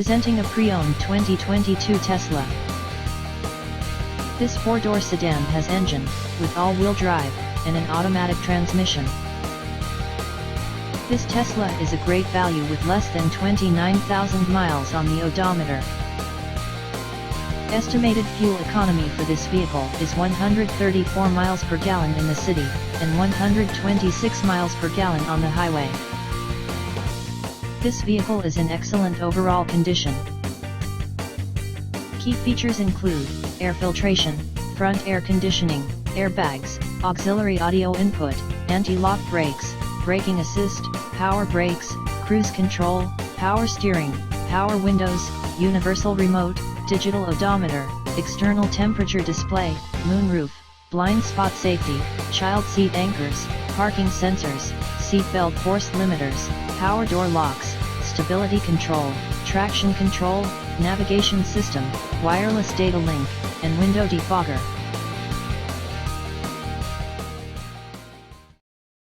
Presenting a pre-owned 2022 Tesla. This four-door sedan has engine, with all-wheel drive, and an automatic transmission. This Tesla is a great value with less than 29,000 miles on the odometer. Estimated fuel economy for this vehicle is 134 miles per gallon in the city, and 126 miles per gallon on the highway. This vehicle is in excellent overall condition. Key features include air filtration, front air conditioning, airbags, auxiliary audio input, anti-lock brakes, braking assist, power brakes, cruise control, power steering, power windows, universal remote, digital odometer, external temperature display, moonroof, blind spot safety, child seat anchors, parking sensors, seat belt force limiters, power door locks, stability control, traction control, navigation system, wireless data link, and window defogger.